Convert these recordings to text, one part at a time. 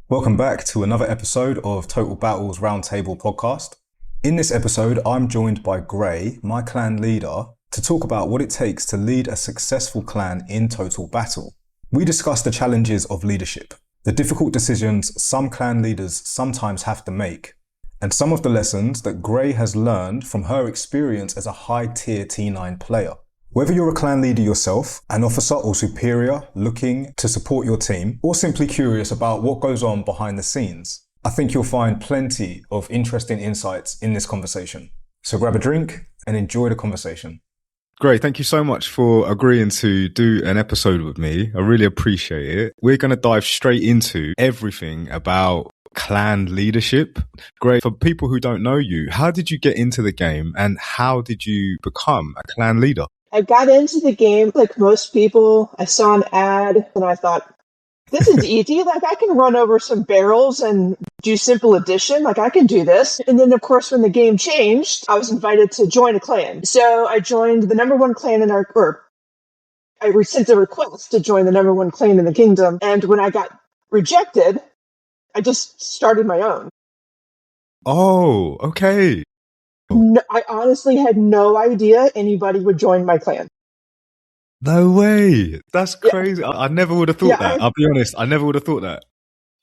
Welcome back to another episode of Total Battle's Roundtable podcast. In this episode, I'm joined by Gray, my clan leader, to talk about what it takes to lead a successful clan in Total Battle. We discuss the challenges of leadership, the difficult decisions some clan leaders sometimes have to make, and some of the lessons that Gray has learned from her experience as a high-tier T9 player. Whether you're a clan leader yourself, an officer or superior looking to support your team, or simply curious about what goes on behind the scenes, I think you'll find plenty of interesting insights in this conversation. So grab a drink and enjoy the conversation. Great. Thank you so much for agreeing to do an episode with me. I really appreciate it. We're going to dive straight into everything about clan leadership. Great. For people who don't know you, how did you get into the game and how did you become a clan leader? I got into the game like most people. I saw an ad and I thought, this is easy. Like I can run over some barrels and do simple addition. Like I can do this. And then of course, when the game changed, I was invited to join a clan. So I joined the number one clan in I sent a request to join the number one clan in the kingdom. And when I got rejected, I just started my own. Oh, okay. No, I honestly had no idea anybody would join my clan. No way. That's crazy. Yeah. I never would have thought that. I'll be honest. I never would have thought that.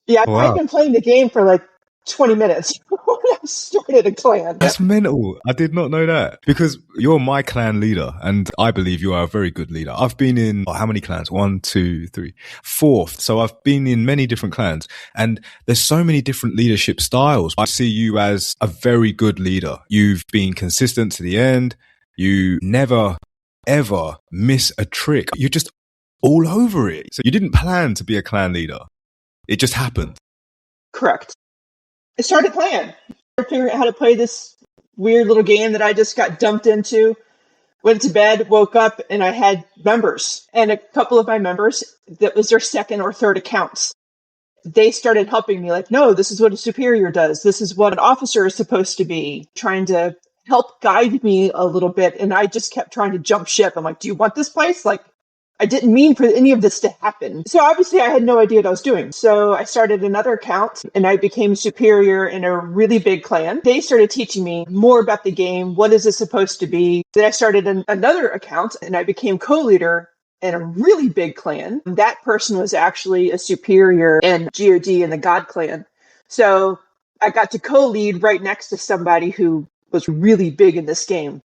Yeah, Wow. I've been playing the game for like 20 minutes when I started a clan. That's mental. I did not know that because you're my clan leader and I believe you are a very good leader. I've been in how many clans? 1, 2, 3, 4. So I've been in many different clans and there's so many different leadership styles. I see you as a very good leader. You've been consistent to the end. You never, ever miss a trick. You're just all over it. So you didn't plan to be a clan leader. It just happened. Correct. I started playing. I figured out how to play this weird little game that I just got dumped into. Went to bed, woke up, and I had members. And a couple of my members, that was their second or third accounts. They started helping me like, no, this is what a superior does. This is what an officer is supposed to be. Trying to help guide me a little bit. And I just kept trying to jump ship. I'm like, do you want this place? Like, I didn't mean for any of this to happen. So obviously I had no idea what I was doing. So I started another account and I became superior in a really big clan. They started teaching me more about the game. What is it supposed to be? Then I started another account and I became co-leader in a really big clan. That person was actually a superior in GOD in the God clan. So I got to co-lead right next to somebody who was really big in this game.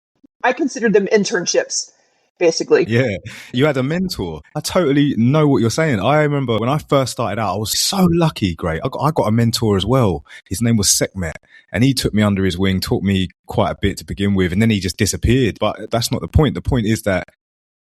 I considered them internships. Basically. Yeah, you had a mentor. I totally know what you're saying. I remember when I first started out, I was so lucky, Gray. I got a mentor as well. His name was Sekhmet, and he took me under his wing, taught me quite a bit to begin with, and then he just disappeared. But that's not the point. The point is that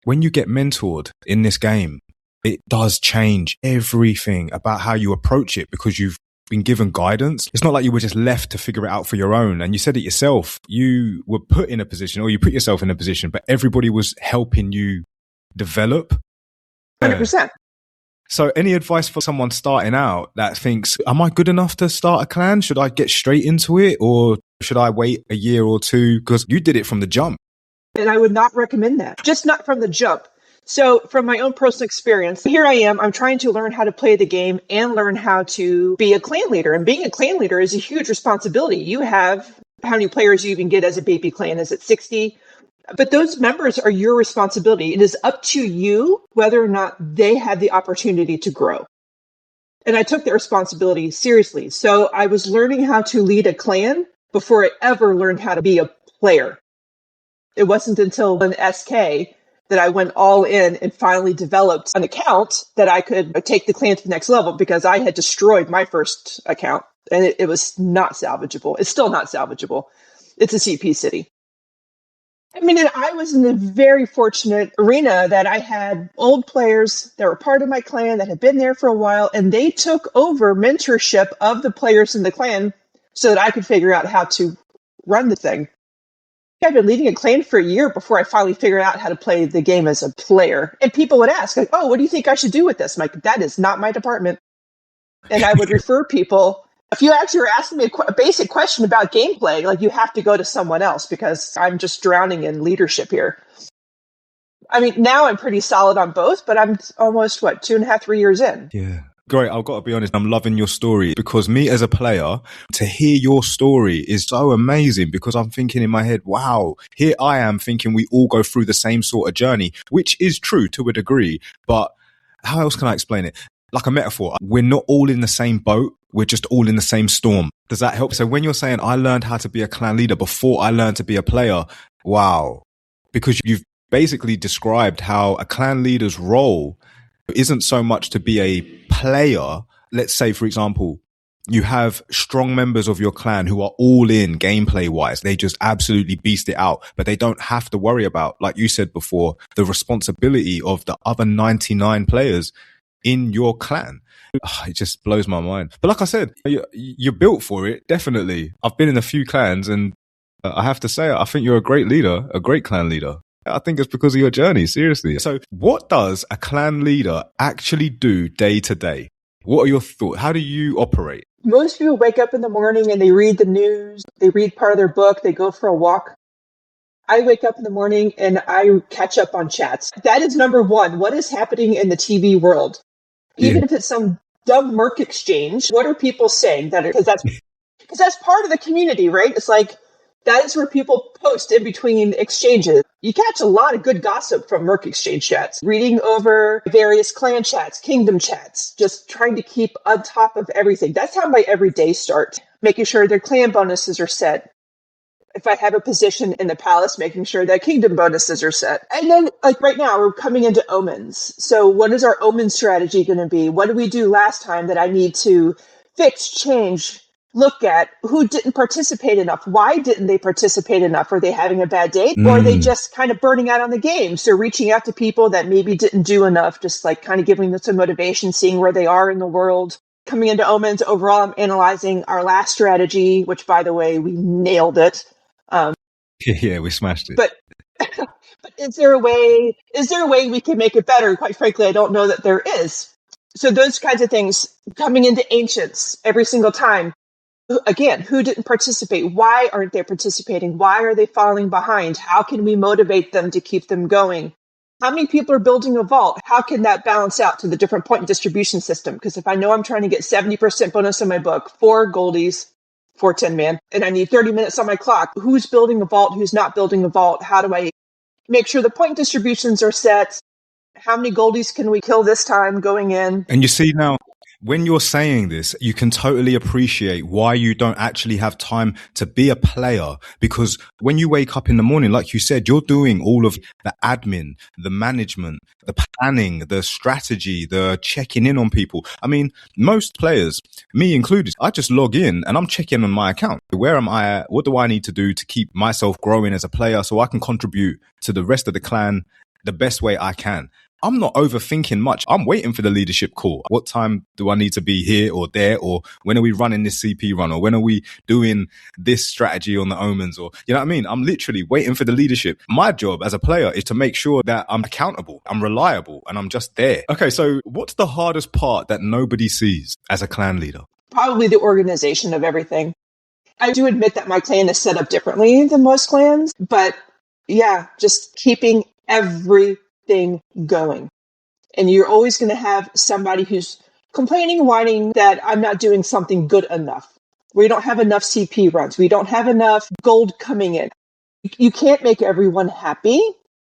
when you get mentored in this game, it does change everything about how you approach it because you've been given guidance. It's not like you were just left to figure it out for your own. And you said it yourself. You were put in a position or you put yourself in a position, but everybody was helping you develop. 100%. So any advice for someone starting out that thinks, am I good enough to start a clan? Should I get straight into it or should I wait a year or two? Because you did it from the jump. And I would not recommend that. Just not from the jump. So from my own personal experience, here I am, I'm trying to learn how to play the game and learn how to be a clan leader. And being a clan leader is a huge responsibility. You have how many players you even get as a baby clan? Is it 60? But those members are your responsibility. It is up to you whether or not they have the opportunity to grow. And I took that responsibility seriously. So I was learning how to lead a clan before I ever learned how to be a player. It wasn't until an SK that I went all in and finally developed an account that I could take the clan to the next level because I had destroyed my first account and it was not salvageable. It's still not salvageable. It's a CP city. I mean, and I was in a very fortunate arena that I had old players that were part of my clan that had been there for a while and they took over mentorship of the players in the clan so that I could figure out how to run the thing. I've been leading a clan for a year before I finally figured out how to play the game as a player. And people would ask, like, oh, what do you think I should do with this? I'm like, that is not my department. And I would refer people. If you actually were asking me a basic question about gameplay, like you have to go to someone else because I'm just drowning in leadership here. I mean, now I'm pretty solid on both, but I'm almost, 2.5, 3 years in. Yeah. Great. I've got to be honest. I'm loving your story because me as a player, to hear your story is so amazing because I'm thinking in my head, wow, here I am thinking we all go through the same sort of journey, which is true to a degree. But how else can I explain it? Like a metaphor, we're not all in the same boat. We're just all in the same storm. Does that help? So when you're saying I learned how to be a clan leader before I learned to be a player, wow, because you've basically described how a clan leader's role isn't so much to be a player. Let's say, for example, you have strong members of your clan who are all in gameplay wise. They just absolutely beast it out, but they don't have to worry about, like you said before, the responsibility of the other 99 players in your clan. It just blows my mind. But like I said, you're built for it. Definitely. I've been in a few clans and I have to say, I think you're a great leader, a great clan leader. I think it's because of your journey, seriously. So what does a clan leader actually do day to day? What are your thoughts? How do you operate? Most people wake up in the morning and they read the news, they read part of their book, they go for a walk. I wake up in the morning and I catch up on chats. That is number one. What is happening in the TV world? Even if it's some dumb Merc exchange, what are people saying? Because that's part of the community, right? It's like, that is where people post in between exchanges. You catch a lot of good gossip from Merc exchange chats, reading over various clan chats, kingdom chats, just trying to keep on top of everything. That's how my everyday starts, making sure their clan bonuses are set. If I have a position in the palace, making sure that kingdom bonuses are set. And then, like right now, we're coming into omens. So what is our omen strategy going to be? What did we do last time that I need to fix, change, look at? Who didn't participate enough? Why didn't they participate enough? Are they having a bad day? Or are they just kind of burning out on the game? So reaching out to people that maybe didn't do enough, just like kind of giving them some motivation, seeing where they are in the world. Coming into omens, overall, I'm analyzing our last strategy, which, by the way, we nailed it. Yeah, we smashed it. But is there a way we can make it better? Quite frankly, I don't know that there is. So those kinds of things coming into ancients every single time. Again, who didn't participate? Why aren't they participating? Why are they falling behind? How can we motivate them to keep them going? How many people are building a vault? How can that balance out to the different point distribution system? Because if I know I'm trying to get 70% bonus in my book, 4 goldies, 410 man, and I need 30 minutes on my clock. Who's building a vault? Who's not building a vault? How do I make sure the point distributions are set? How many goldies can we kill this time going in? And you see now, when you're saying this, you can totally appreciate why you don't actually have time to be a player. Because when you wake up in the morning, like you said, you're doing all of the admin, the management, the planning, the strategy, the checking in on people. I mean, most players, me included, I just log in and I'm checking on my account. Where am I at? What do I need to do to keep myself growing as a player so I can contribute to the rest of the clan the best way I can? I'm not overthinking much. I'm waiting for the leadership call. What time do I need to be here or there? Or when are we running this CP run? Or when are we doing this strategy on the omens? Or, you know what I mean? I'm literally waiting for the leadership. My job as a player is to make sure that I'm accountable, I'm reliable, and I'm just there. Okay, so what's the hardest part that nobody sees as a clan leader? Probably the organization of everything. I do admit that my clan is set up differently than most clans, but yeah, just keeping everything going. And you're always going to have somebody who's complaining, whining that I'm not doing something good enough. We don't have enough CP runs. We don't have enough gold coming in. You can't make everyone happy,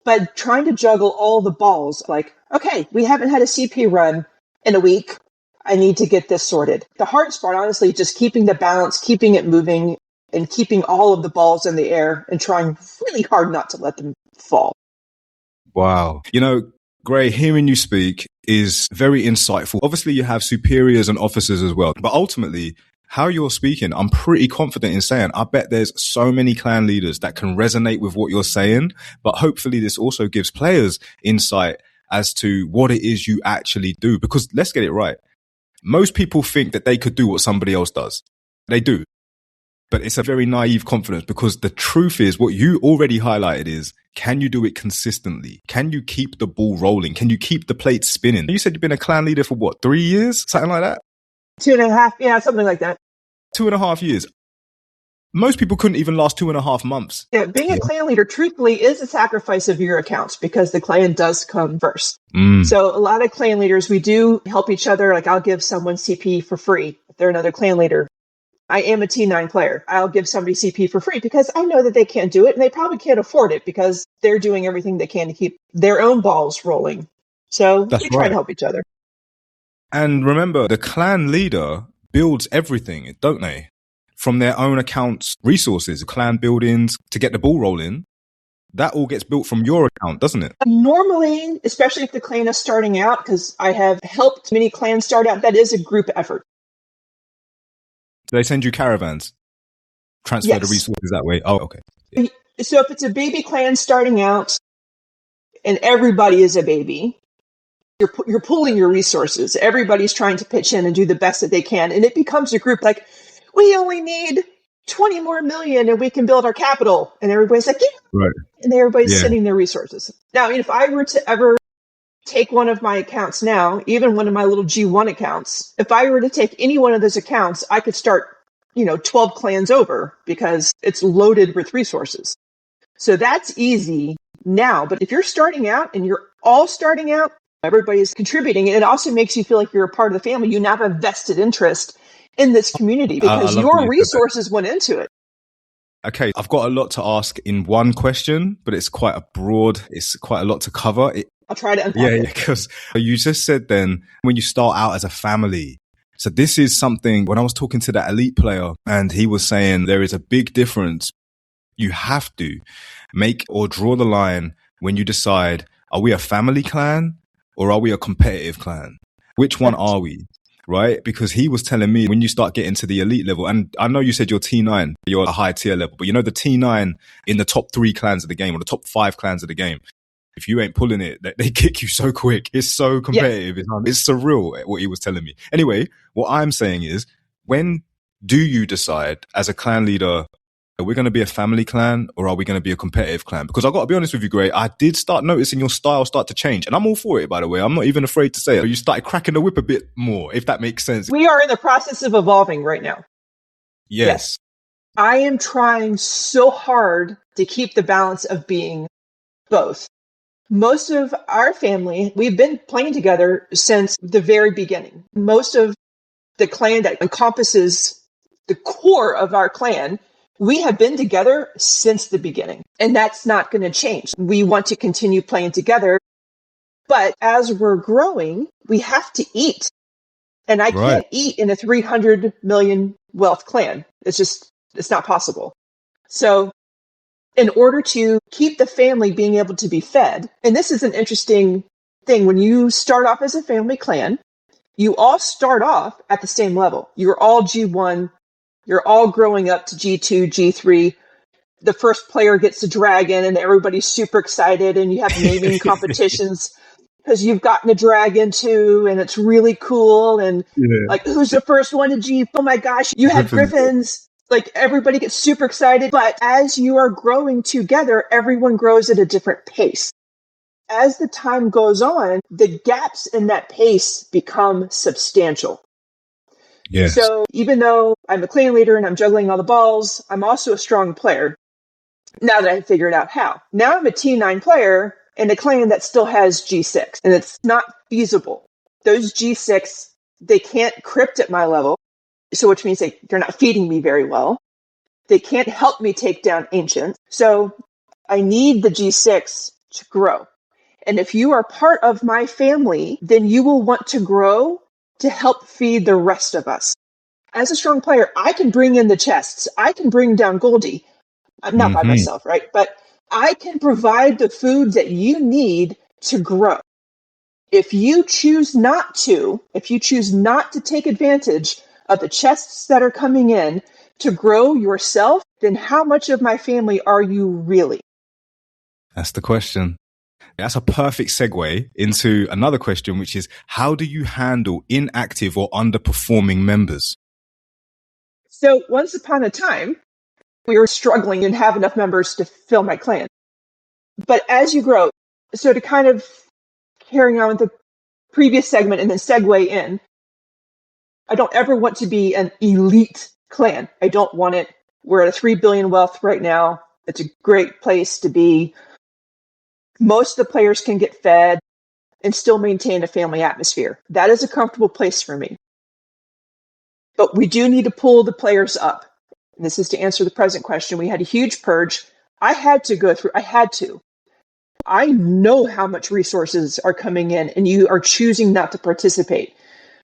but trying to juggle all the balls, like, okay, we haven't had a CP run in a week. I need to get this sorted. The hardest part, honestly, just keeping the balance, keeping it moving, and keeping all of the balls in the air and trying really hard not to let them fall. Wow. You know, Gray, hearing you speak is very insightful. Obviously, you have superiors and officers as well. But ultimately, how you're speaking, I'm pretty confident in saying, I bet there's so many clan leaders that can resonate with what you're saying. But hopefully this also gives players insight as to what it is you actually do. Because let's get it right. Most people think that they could do what somebody else does. They do. But it's a very naive confidence because the truth is what you already highlighted is, can you do it consistently? Can you keep the ball rolling? Can you keep the plate spinning? You said you've been a clan leader for what, 3 years? Something like that? 2.5, yeah, something like that. 2.5 years. Most people couldn't even last 2.5 months. Yeah, being a clan leader, truthfully, is a sacrifice of your accounts because the clan does come first. So a lot of clan leaders, we do help each other. Like I'll give someone CP for free if they're another clan leader. I am a T9 player. I'll give somebody CP for free because I know that they can't do it and they probably can't afford it because they're doing everything they can to keep their own balls rolling. So we try to help each other. And remember, the clan leader builds everything, don't they? From their own accounts, resources, clan buildings to get the ball rolling. That all gets built from your account, doesn't it? Normally, especially if the clan is starting out, because I have helped many clans start out, that is a group effort. Do they send you caravans? Transfer the resources that way? Oh, okay. Yeah. So if it's a baby clan starting out and everybody is a baby, you're pooling your resources. Everybody's trying to pitch in and do the best that they can. And it becomes a group like, we only need 20 more million and we can build our capital. And everybody's like, yeah. Right. And everybody's sending their resources. Now, if I were to ever take one of my accounts now, even one of my little G1 accounts, if I were to take any one of those accounts, I could start, 12 clans over because it's loaded with resources. So that's easy now. But if you're starting out and you're all starting out, everybody's contributing. It also makes you feel like you're a part of the family. You now have a vested interest in this community because your resources went into it. Okay, I've got a lot to ask in one question, but it's quite a lot to cover. I'll try to unpack it. Because you just said then when you start out as a family. So this is something, when I was talking to that elite player and he was saying there is a big difference. You have to make or draw the line when you decide, are we a family clan or are we a competitive clan? Which one are we? Right? Because he was telling me when you start getting to the elite level, and I know you said you're T9, you're a high tier level, but the T9 in the top 3 clans of the game or the top 5 clans of the game, if you ain't pulling it, they kick you so quick. It's so competitive. Yes. It's surreal what he was telling me. Anyway, what I'm saying is, when do you decide as a clan leader, are we going to be a family clan or are we going to be a competitive clan? Because I've got to be honest with you, Gray, I did start noticing your style start to change. And I'm all for it, by the way. I'm not even afraid to say it. You started cracking the whip a bit more, if that makes sense. We are in the process of evolving right now. Yes. I am trying so hard to keep the balance of being both. Most of our family, we've been playing together since the very beginning. Most of the clan that encompasses the core of our clan, we have been together since the beginning, and that's not going to change. We want to continue playing together, but as we're growing, we have to eat. And I can't eat in a 300 million wealth clan. It's not possible. So in order to keep the family being able to be fed, and this is an interesting thing, when you start off as a family clan, you all start off at the same level. You're all G1. You're all growing up to G2, G3. The first player gets a dragon and everybody's super excited and you have naming competitions because you've gotten a dragon too and it's really cool. And like, who's the first one to G? Oh my gosh, you had griffins. Like everybody gets super excited. But as you are growing together, everyone grows at a different pace. As the time goes on, the gaps in that pace become substantial. Yes. So even though I'm a clan leader and I'm juggling all the balls, I'm also a strong player. Now that I've figured out how. Now I'm a T9 player in a clan that still has G6, and it's not feasible. Those G6, they can't crypt at my level, so which means they're not feeding me very well. They can't help me take down ancient. So I need the G6 to grow. And if you are part of my family, then you will want to grow to help feed the rest of us. As a strong player, I can bring in the chests. I can bring down Goldie. I'm not by myself, right? But I can provide the food that you need to grow. If you choose not to take advantage of the chests that are coming in to grow yourself, then how much of my family are you really? That's the question. That's a perfect segue into another question, which is, how do you handle inactive or underperforming members? So once upon a time, we were struggling and have enough members to fill my clan. But as you grow, so to kind of carry on with the previous segment and then segue in, I don't ever want to be an elite clan. I don't want it. We're at a 3 billion wealth right now. It's a great place to be. Most of the players can get fed and still maintain a family atmosphere. That is a comfortable place for me. But we do need to pull the players up. And this is to answer the present question. We had a huge purge. I had to. I know how much resources are coming in and you are choosing not to participate,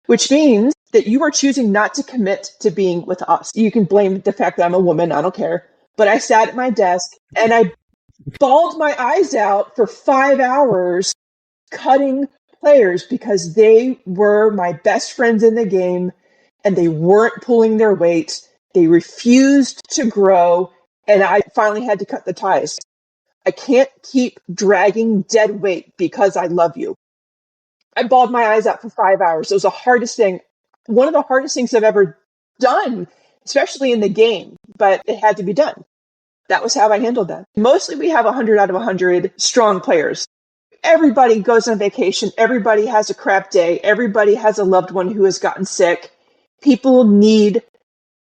which means that you are choosing not to commit to being with us. You can blame the fact that I'm a woman. I don't care. But I sat at my desk and I bawled my eyes out for 5 hours cutting players because they were my best friends in the game and they weren't pulling their weight. They refused to grow, and I finally had to cut the ties. I can't keep dragging dead weight because I love you. I bawled my eyes out for 5 hours. It was the hardest thing, one of the hardest things I've ever done, especially in the game, but it had to be done. That was how I handled that. Mostly we have 100 out of 100 strong players. Everybody goes on vacation. Everybody has a crap day. Everybody has a loved one who has gotten sick. People need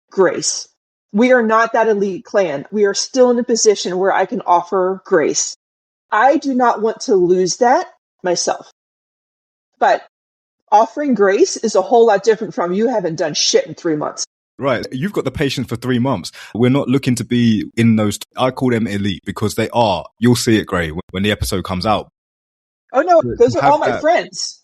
grace. We are not that elite clan. We are still in a position where I can offer grace. I do not want to lose that myself. But offering grace is a whole lot different from you haven't done shit in 3 months. Right. You've got the patience for 3 months. We're not looking to be in those. I call them elite because they are. You'll see it, Gray, when the episode comes out. Oh, no, those are all my friends.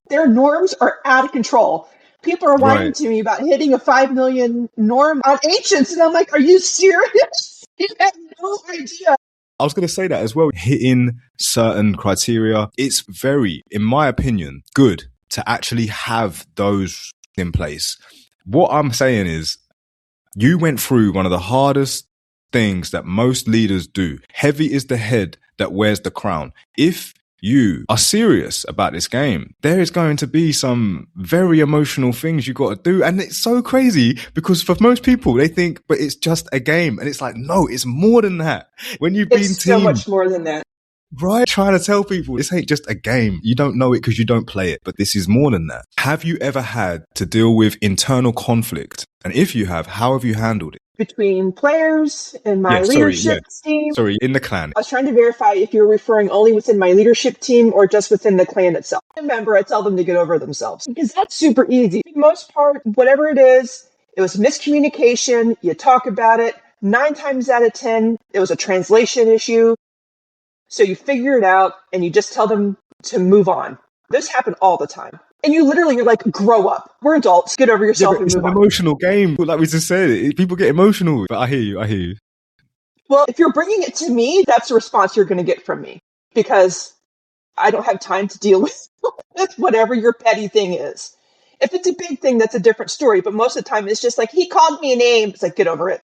Their norms are out of control. People are whining to me about hitting a 5 million norm on Ancients, and I'm like, are you serious? You have no idea. I was going to say that as well. Hitting certain criteria, it's very, in my opinion, good to actually have those in place. What I'm saying is, you went through one of the hardest things that most leaders do. Heavy is the head that wears the crown. If you are serious about this game, there is going to be some very emotional things you got to do. And it's so crazy because for most people, they think, but it's just a game. And it's like, no, it's more than that. When you've been so much more than that. Right. Trying to tell people this ain't just a game. You don't know it because you don't play it, but this is more than that. Have you ever had to deal with internal conflict? And if you have, how have you handled it? Between players and my leadership team. Sorry, in the clan. I was trying to verify if you're referring only within my leadership team or just within the clan itself. Remember, I tell them to get over themselves because that's super easy. For the most part, whatever it is, it was miscommunication. You talk about it. 9 times out of 10, it was a translation issue. So you figure it out and you just tell them to move on. This happened all the time. And you're like, grow up. We're adults. Get over yourself and move on. It's an emotional game. Like we just said, people get emotional. But I hear you. Well, if you're bringing it to me, that's the response you're going to get from me. Because I don't have time to deal with whatever your petty thing is. If it's a big thing, that's a different story. But most of the time, it's just like, he called me a name. It's like, get over it.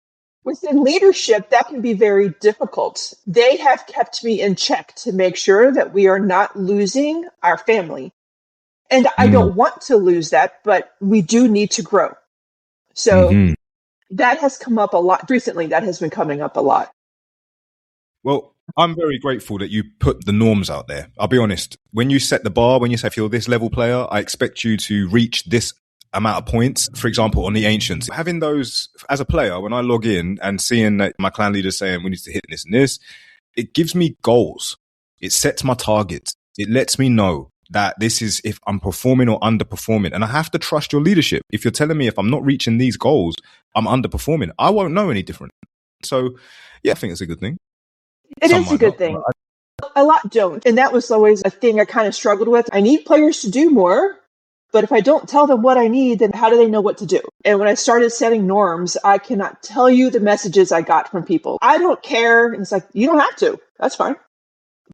Within leadership, that can be very difficult. They have kept me in check to make sure that we are not losing our family. And I don't want to lose that, but we do need to grow. So that has come up a lot. Recently, that has been coming up a lot. Well, I'm very grateful that you put the norms out there. I'll be honest. When you set the bar, when you say if you're this level player, I expect you to reach this amount of points. For example, on the Ancients, having those as a player, when I log in and seeing that my clan leader saying we need to hit this and this, it gives me goals. It sets my targets. It lets me know that this is if I'm performing or underperforming. And I have to trust your leadership. If you're telling me if I'm not reaching these goals, I'm underperforming, I won't know any different. So yeah, I think it's a good thing. It is a good thing. A lot don't. And that was always a thing I kind of struggled with. I need players to do more, but if I don't tell them what I need, then how do they know what to do? And when I started setting norms, I cannot tell you the messages I got from people. I don't care. And it's like, you don't have to. That's fine.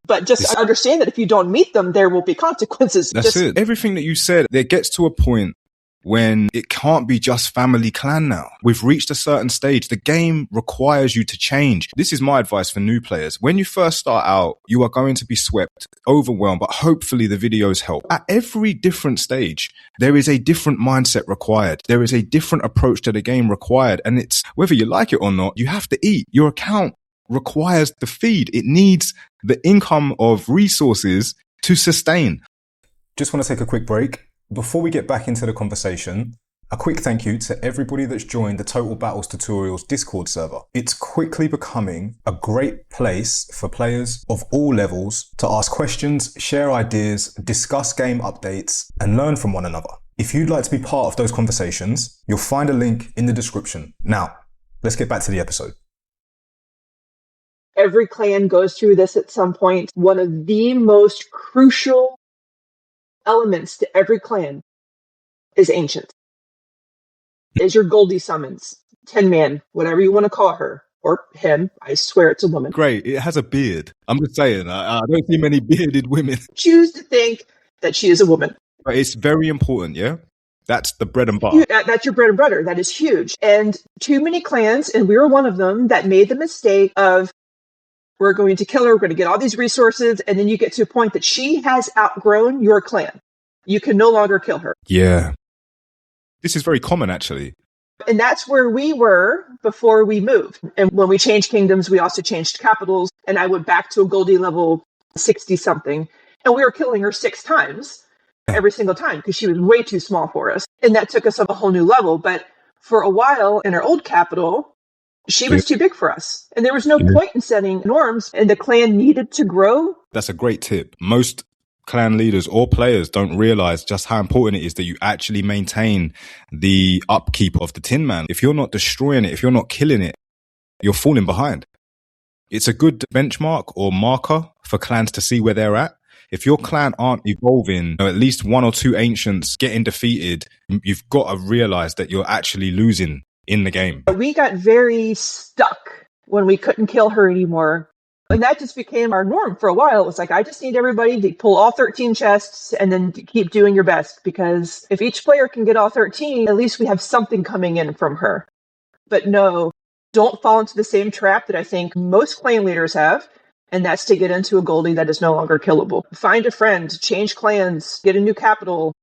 But just understand that if you don't meet them, there will be consequences. That's it. Everything that you said, it gets to a point when it can't be just family clan now. We've reached a certain stage. The game requires you to change. This is my advice for new players. When you first start out, you are going to be swept, overwhelmed, but hopefully the videos help. At every different stage, there is a different mindset required. There is a different approach to the game required. And it's whether you like it or not, you have to eat. Your account requires the feed. It needs the income of resources to sustain. Just want to take a quick break. Before we get back into the conversation, A quick thank you to everybody that's joined the Total Battles Tutorials Discord server. It's quickly becoming a great place for players of all levels to ask questions, share ideas, discuss game updates, and learn from one another. If you'd like to be part of those conversations, you'll find a link in the description. Now, let's get back to the episode. Every clan goes through this at some point. One of the most crucial elements to every clan is Ancient. Is your Goldie summons. 10-man, whatever you want to call her. Or him. I swear it's a woman. Great. It has a beard. I'm just saying, I don't see many bearded women. Choose to think that she is a woman. But it's very important, yeah? That's the bread and butter. That's your bread and butter. That is huge. And too many clans, and we were one of them, that made the mistake of, we're going to kill her, we're going to get all these resources, and then you get to a point that she has outgrown your clan. You can no longer kill her. Yeah. This is very common, actually. And that's where we were before we moved. And when we changed kingdoms, we also changed capitals. And I went back to a Goldie level 60-something. And we were killing her 6 times every single time because she was way too small for us. And that took us up a whole new level. But for a while in our old capital, she was too big for us. And there was no point in setting norms. And the clan needed to grow. That's a great tip. Most clan leaders or players don't realize just how important it is that you actually maintain the upkeep of the Tin Man. If you're not destroying it, if you're not killing it, you're falling behind. It's a good benchmark or marker for clans to see where they're at. If your clan aren't evolving, or at least 1 or 2 ancients getting defeated, you've got to realize that you're actually losing in the game. We got very stuck when we couldn't kill her anymore. And that just became our norm for a while. It was like, I just need everybody to pull all 13 chests and then keep doing your best. Because if each player can get all 13, at least we have something coming in from her. But no, don't fall into the same trap that I think most clan leaders have. And that's to get into a Goldie that is no longer killable. Find a friend, change clans, get a new capital,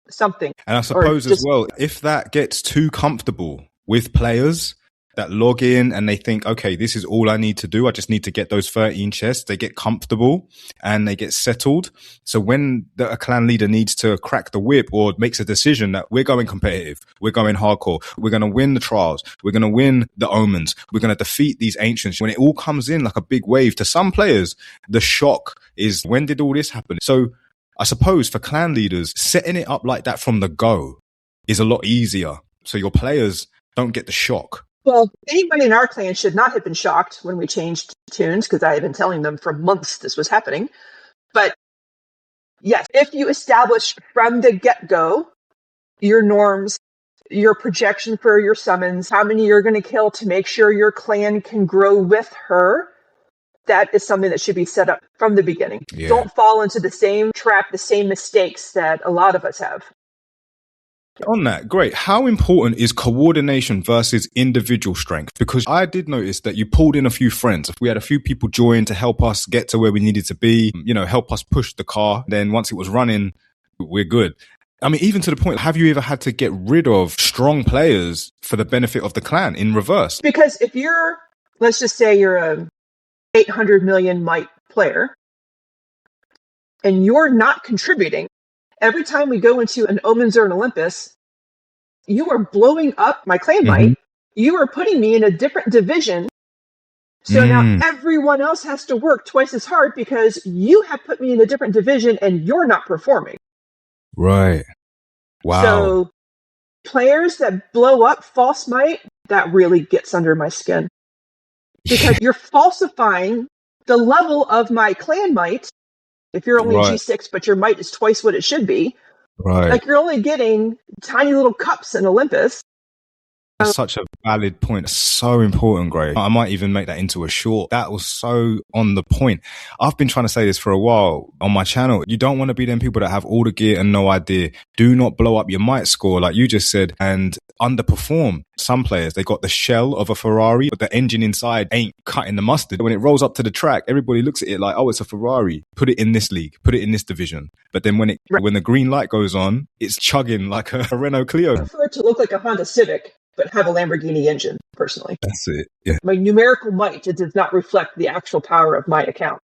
something. And I suppose as well, if that gets too comfortable with players that log in and they think, okay, this is all I need to do. I just need to get those 13 chests. They get comfortable and they get settled. So when a clan leader needs to crack the whip or makes a decision that we're going competitive, we're going hardcore, we're going to win the trials, we're going to win the omens, we're going to defeat these ancients. When it all comes in like a big wave to some players, the shock is, when did all this happen? So I suppose for clan leaders, setting it up like that from the go is a lot easier. So your players don't get the shock. Well, anybody in our clan should not have been shocked when we changed tunes, because I had been telling them for months this was happening. But yes, if you establish from the get-go your norms, your projection for your summons, how many you're going to kill to make sure your clan can grow with her, that is something that should be set up from the beginning. Yeah. Don't fall into the same trap, the same mistakes that a lot of us have. On that, great. How important is coordination versus individual strength? Because I did notice that you pulled in a few friends. We had a few people join to help us get to where we needed to be, help us push the car. Then once it was running, we're good. I mean, even to the point, have you ever had to get rid of strong players for the benefit of the clan in reverse? Because if let's just say you're a 800 million might player and you're not contributing, every time we go into an Omens or an Olympus, you are blowing up my clan might. You are putting me in a different division. So now everyone else has to work twice as hard because you have put me in a different division and you're not performing. Right. Wow. So players that blow up false might, that really gets under my skin. Because you're falsifying the level of my clan might. If you're only G6, but your might is twice what it should be, like you're only getting tiny little cups in Olympus. That's such a valid point. So important, Gray. I might even make that into a short. That was so on the point. I've been trying to say this for a while on my channel. You don't want to be them people that have all the gear and no idea. Do not blow up your might score, like you just said, and underperform. Some players, they got the shell of a Ferrari, but the engine inside ain't cutting the mustard. When it rolls up to the track, everybody looks at it like, oh, it's a Ferrari. Put it in this league. Put it in this division. But then when the green light goes on, it's chugging like a Renault Clio. I prefer it to look like a Honda Civic, but have a Lamborghini engine, personally. That's it. Yeah. My numerical might, it does not reflect the actual power of my account.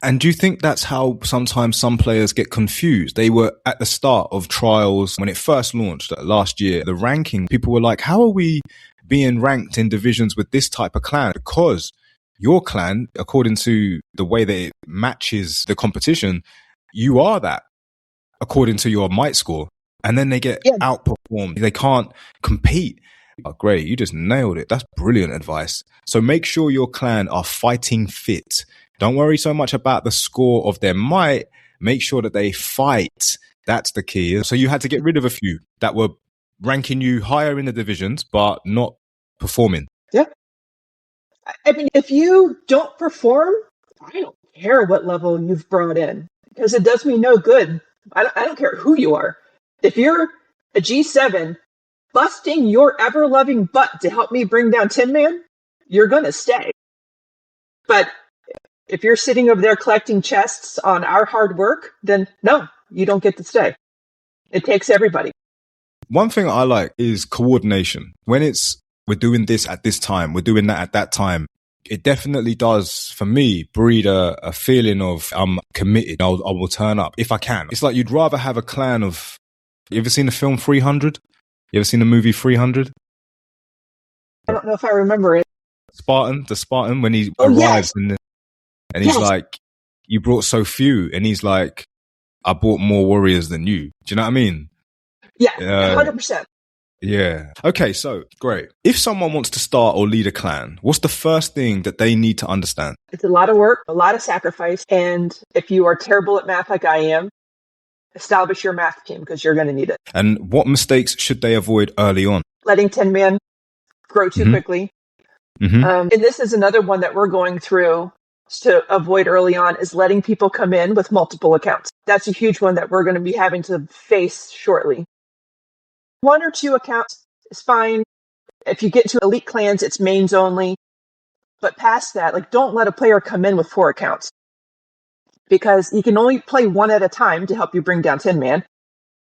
And do you think that's how sometimes some players get confused? They were at the start of trials when it first launched last year. The ranking, people were like, how are we being ranked in divisions with this type of clan? Because your clan, according to the way that it matches the competition, you are that according to your might score. And then they get outperformed. They can't compete. Oh, great. You just nailed it. That's brilliant advice. So make sure your clan are fighting fit. Don't worry so much about the score of their might. Make sure that they fight. That's the key. So you had to get rid of a few that were ranking you higher in the divisions, but not performing. Yeah. I mean, if you don't perform, I don't care what level you've brought in, because it does me no good. I don't care who you are. If you're a G7 busting your ever-loving butt to help me bring down Tin Man, you're going to stay. But if you're sitting over there collecting chests on our hard work, then no, you don't get to stay. It takes everybody. One thing I like is coordination. When we're doing this at this time, we're doing that at that time, it definitely does, for me, breed a feeling of I'm committed. I will turn up if I can. It's like you'd rather have a clan of... You ever seen the film 300? You ever seen the movie 300? I don't know if I remember it. The Spartan, when he arrives and he's like, you brought so few. And he's like, I brought more warriors than you. Do you know what I mean? Yeah, 100%. Yeah. Okay, so great. If someone wants to start or lead a clan, what's the first thing that they need to understand? It's a lot of work, a lot of sacrifice. And if you are terrible at math like I am, establish your math team because you're going to need it. And what mistakes should they avoid early on? Letting Tin Man grow too quickly. Mm-hmm. And this is another one that we're going through to avoid early on, is letting people come in with multiple accounts. That's a huge one that we're going to be having to face shortly. 1 or 2 accounts is fine. If you get to elite clans, it's mains only. But past that, like, don't let a player come in with 4 accounts, because you can only play 1 at a time to help you bring down Tin Man.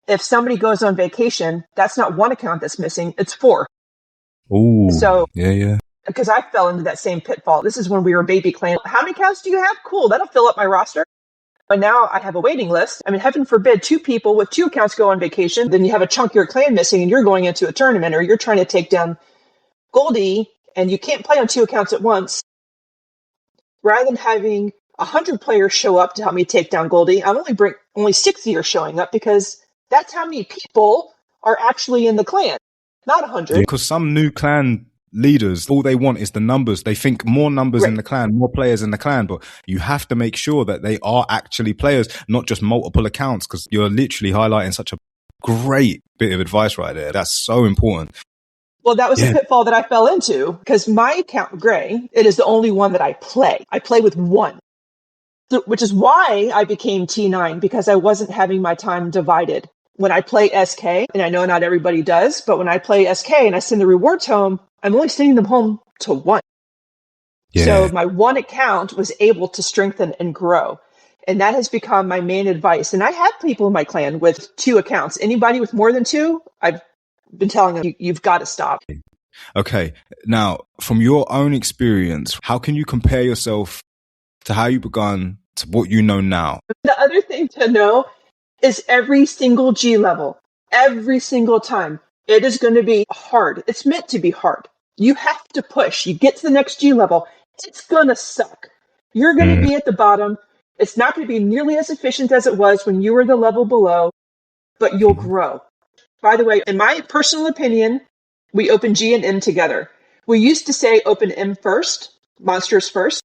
If somebody goes on vacation, that's not 1 account that's missing, it's 4. Ooh, so yeah. Because I fell into that same pitfall. This is when we were a baby clan. How many accounts do you have? Cool, that'll fill up my roster. But now I have a waiting list. I mean, heaven forbid 2 people with 2 accounts go on vacation, then you have a chunk of your clan missing and you're going into a tournament, or you're trying to take down Goldie and you can't play on 2 accounts at once. Rather than having 100 players show up to help me take down Goldie, I'm only 60 are showing up, because that's how many people are actually in the clan, not 100. Because some new clan leaders, all they want is the numbers. They think more numbers in the clan, more players in the clan, but you have to make sure that they are actually players, not just multiple accounts, because you're literally highlighting such a great bit of advice right there. That's so important. Well, that was a pitfall that I fell into, because my account, Gray, it is the only one that I play. I play with 1, which is why I became T9, because I wasn't having my time divided. When I play SK, and I know not everybody does, but when I play SK and I send the rewards home, I'm only sending them home to 1. Yeah. So my 1 account was able to strengthen and grow. And that has become my main advice. And I have people in my clan with 2 accounts. Anybody with more than 2, I've been telling them, you've got to stop. Okay. Now, from your own experience, how can you compare yourself to how you began to what you know now? The other thing to know is every single G level, every single time, it is going to be hard. It's meant to be hard. You have to push. You get to the next G level, it's going to suck. You're going to be at the bottom. It's not going to be nearly as efficient as it was when you were the level below, but you'll grow. By the way, in my personal opinion, we open G and M together. We used to say open M first, monsters first.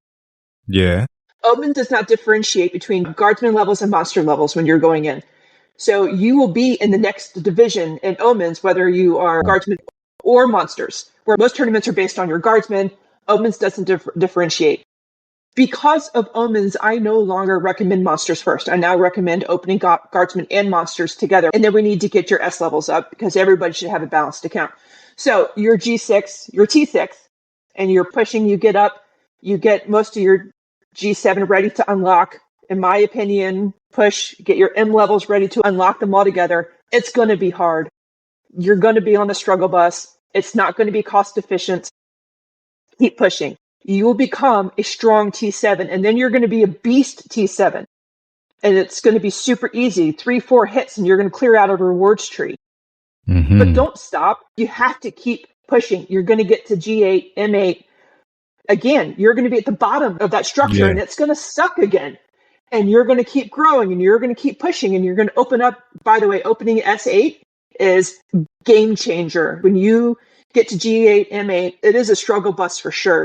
Yeah. Omen does not differentiate between guardsman levels and monster levels when you're going in. So you will be in the next division in Omens, whether you are guardsmen or monsters, where most tournaments are based on your guardsmen. Omens doesn't differentiate. Because of Omens, I no longer recommend monsters first. I now recommend opening guardsmen and monsters together. And then we need to get your S levels up, because everybody should have a balanced account. So your G6, your T6, and you're pushing, you get up, you get most of your G7 ready to unlock. In my opinion, push, get your M levels ready to unlock them all together. It's going to be hard. You're going to be on the struggle bus. It's not going to be cost efficient. Keep pushing. you will become a strong T7, and then you're going to be a beast T7. And it's going to be super easy, 3-4 hits, and you're going to clear out a rewards tree. Mm-hmm. But don't stop. You have to keep pushing. You're going to get to G8, M8. Again, you're going to be at the bottom of that structure, and it's going to suck again. And you're going to keep growing, and you're going to keep pushing, and you're going to open up. By the way, opening S8 is game changer. When you get to G8, M8, it is a struggle bus for sure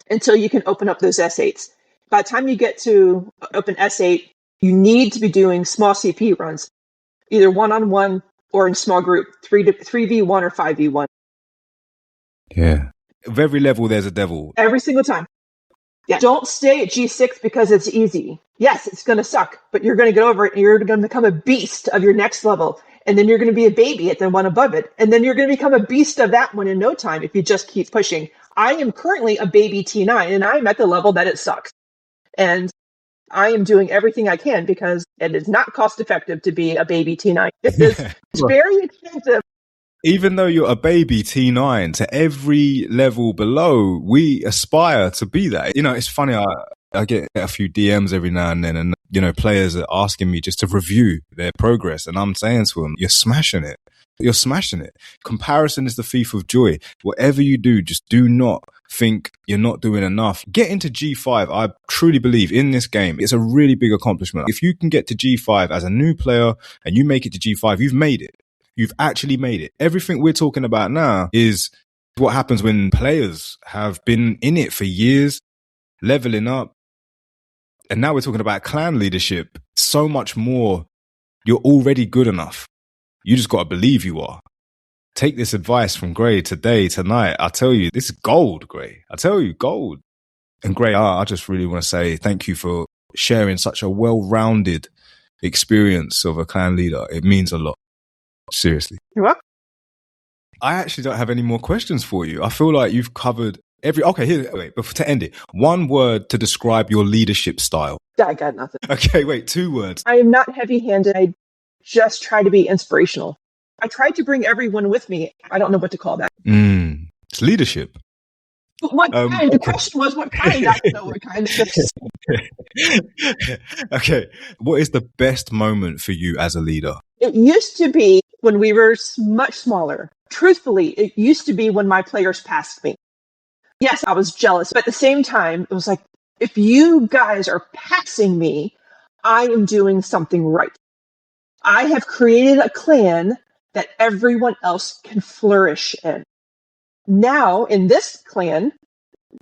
until you can open up those S8s. By the time you get to open S8, you need to be doing small CP runs, either one-on-one or in small group, 3v1 or 5v1. Yeah. Of every level, there's a devil. Every single time. Yeah. Don't stay at G6 because it's easy. Yes, it's going to suck, but you're going to get over it, and you're going to become a beast of your next level. And then you're going to be a baby at the one above it. And then you're going to become a beast of that one in no time if you just keep pushing. I am currently a baby T9, and I'm at the level that it sucks. And I am doing everything I can because it is not cost effective to be a baby T9. It's very expensive. Even though you're a baby T9, to every level below, we aspire to be that. You know, it's funny, I get a few DMs every now and then, and, you know, players are asking me just to review their progress. And I'm saying to them, you're smashing it. You're smashing it. Comparison is the thief of joy. Whatever you do, just do not think you're not doing enough. Get into G5. I truly believe in this game, it's a really big accomplishment. If you can get to G5 as a new player and you make it to G5, you've made it. You've actually made it. Everything we're talking about now is what happens when players have been in it for years, leveling up. And now we're talking about clan leadership. So much more. You're already good enough. You just got to believe you are. Take this advice from Gray today, tonight. I tell you, this is gold, Gray. I tell you, gold. And Gray, I just really want to say thank you for sharing such a well-rounded experience of a clan leader. It means a lot. Seriously. You're welcome. I actually don't have any more questions for you. I feel like you've covered okay, wait, but to end it, one word to describe your leadership style. I got nothing. Okay, wait, 2 words. I am not heavy-handed. I just try to be inspirational. I tried to bring everyone with me. I don't know what to call that. It's leadership. But what kind? The question was what kind? I don't know what kind. Okay, what is the best moment for you as a leader? It used to be when we were much smaller. Truthfully, it used to be when my players passed me. Yes, I was jealous, but at the same time, it was like, if you guys are passing me, I am doing something right. I have created a clan that everyone else can flourish in. Now, in this clan,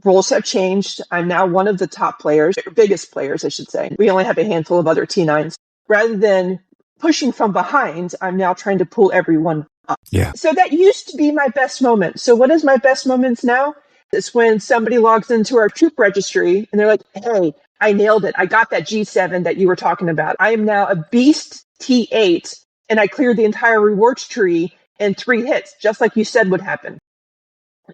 roles have changed. I'm now one of the top players, or biggest players, I should say. We only have a handful of other T9s. Rather than pushing from behind, I'm now trying to pull everyone up. Yeah. So that used to be my best moment. So what is my best moments now? It's when somebody logs into our troop registry and they're like, hey, I nailed it. I got that G7 that you were talking about. I am now a beast T8 and I cleared the entire rewards tree in 3 hits, just like you said would happen.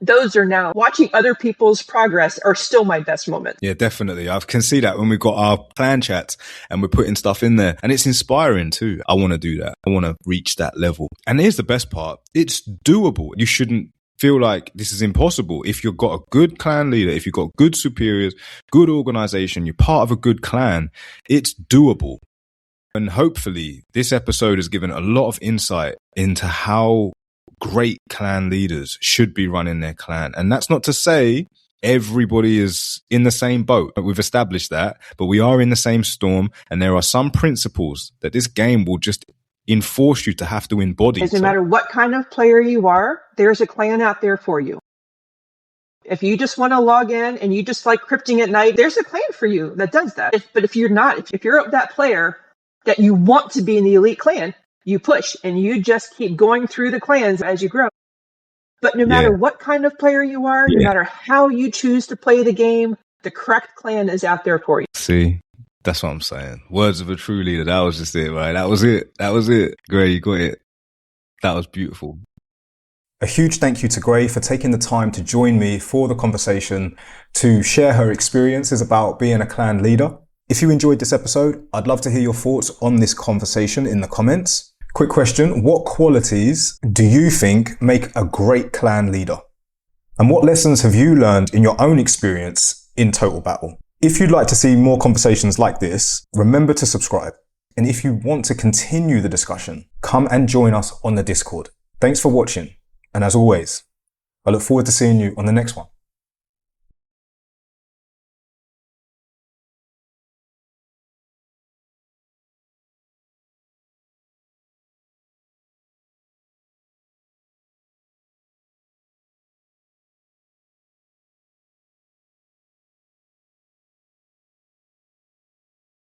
Those are now, watching other people's progress are still my best moments. Yeah, definitely. I can see that when we've got our clan chats and we're putting stuff in there, and it's inspiring too. I want to do that. I want to reach that level. And here's the best part. It's doable. You shouldn't feel like this is impossible. If you've got a good clan leader, if you've got good superiors, good organization, you're part of a good clan, it's doable. And hopefully this episode has given a lot of insight into how great clan leaders should be running their clan. And that's not to say everybody is in the same boat. We've established that, but we are in the same storm. And there are some principles that this game will just enforce you to have to embody. No matter what kind of player you are, there's a clan out there for you. If you just want to log in and you just like crypting at night, there's a clan for you that does that. But if you're not, if you're that player that you want to be in the elite clan, you push and you just keep going through the clans as you grow. But no matter what kind of player you are, no matter how you choose to play the game, the correct clan is out there for you. See, that's what I'm saying. Words of a true leader. That was just it, right? That was it. That was it. Gray, you got it. That was beautiful. A huge thank you to Gray for taking the time to join me for the conversation, to share her experiences about being a clan leader. If you enjoyed this episode, I'd love to hear your thoughts on this conversation in the comments. Quick question, what qualities do you think make a great clan leader? And what lessons have you learned in your own experience in Total Battle? If you'd like to see more conversations like this, remember to subscribe. And if you want to continue the discussion, come and join us on the Discord. Thanks for watching. And as always, I look forward to seeing you on the next one.